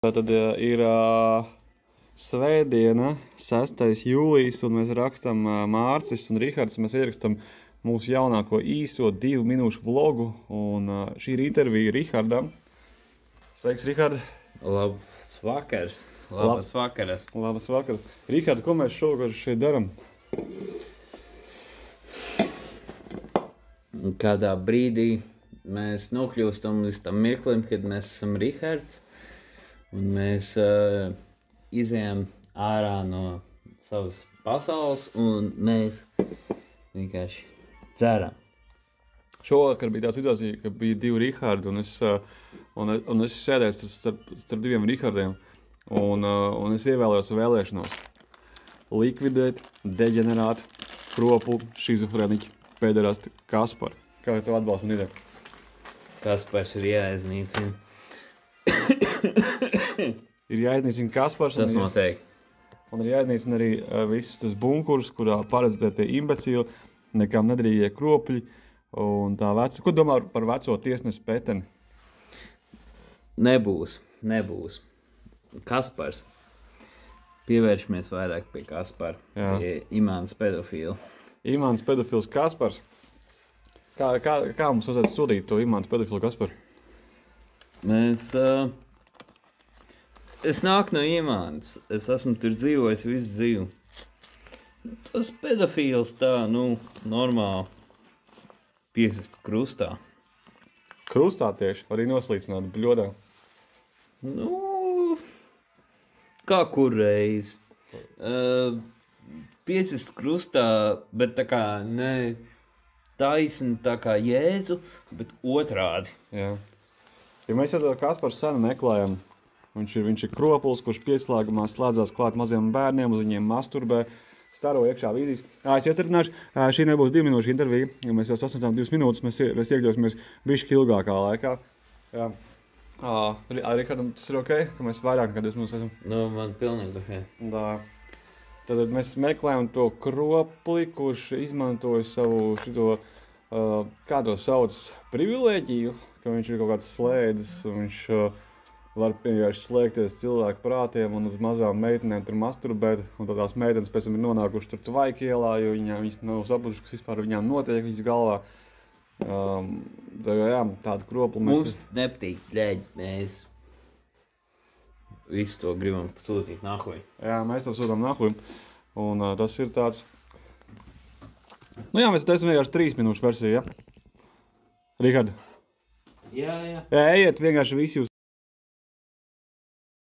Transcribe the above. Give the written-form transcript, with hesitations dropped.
Tātad ir svētdiena, 6. jūlijas, un mēs rakstam Mārcis un Rihards. Mēs ierakstam mūsu jaunāko īso 2 minūšu vlogu, un šī ir intervija Rihardam. Sveiks, Rihard! Labs vakars! Labas vakaras! Labas vakaras! Rihard, ko mēs šovakar šeit daram? Kādā brīdī mēs nokļūstam līdz tam mirklim, kad mēs esam Rihards, un mēs izejam ārā no savas pasaules, un mēs vienkārši ceram. Šovakar bija tāda situācija, ka bija 2 Rihardi, un es sēdēju starp 2 Rihardiem, un es ievēlējos vēlēšanos likvidēt, deģenerāt, kropu, šizofreniķi, pēderasti Kasparu. Kā tev atbalsta un ideja? Kaspars ir jāiznīcina. Ir jāiznīcina Kaspars, Tas noteikti. un ir jāiznīcina arī viss tas bunkurs, kurā paredzētie imbecili, nekām nedrīgie kropļi un tā veca. Ko domā par veco tiesnesi Peteni? Nebūs. Kaspars. Pievēršamies vairāk pie Kaspara, Jā. pie Imānas pedofila. Imants pedofils Kaspars. Kā mums vajadzētu studīt to Imants pedofilu Kasparu? Es nāku no Imānas. Es esmu tur dzīvojis visu dzīvi. Tas pedofils tā, normāli piesist krustā. Krustā tieši, arī noslīcināt bļodā. Kā kur reiz. Piesist krustā, bet tā kā ne taisni tā kā Jēzu, bet otrādi. Jā. Ja mēs jau to Kasparu senu meklējam, viņš ir kropuls, kurš pieslēgumā slēdzās klāt maziem bērniem, uz viņiem masturbē, staro iekšā vīzijas. Es ietarināšu, šī nebūs 2 minūšu intervija, ja mēs jau sasniedzām 2 minūtes, mēs iekļausimies bišķi ilgākā laikā. Jā. Rihardam, tas ir ok, ka mēs vairāk nekā 2 minūtes esam? Man pilnīgi ok. Tad mēs meklējam to kropli, kurš izmantoja savu šito, kā to sauc, privilēģiju, ka viņš ir kaut kāds slēdzis, un viņš var vienkārši slēgties cilvēku prātiem un uz mazām meitenēm tur masturbēt, un tad tās meitenes pēc tam ir nonākuši tur Tvaikielā, jo viņas nav saputuši, kas vispār viņām notiek viņas galvā. Tādu kropli Mums nepatīk, mēs visu to gribam sūtīt nahuj. Jā, mēs to sūtām nahuj. Un tas ir tāds... mēs taisam vienkārši 3 minūšu versiju, ja? Rihard? Jā. Jā, ejiet vienkārši visi jūs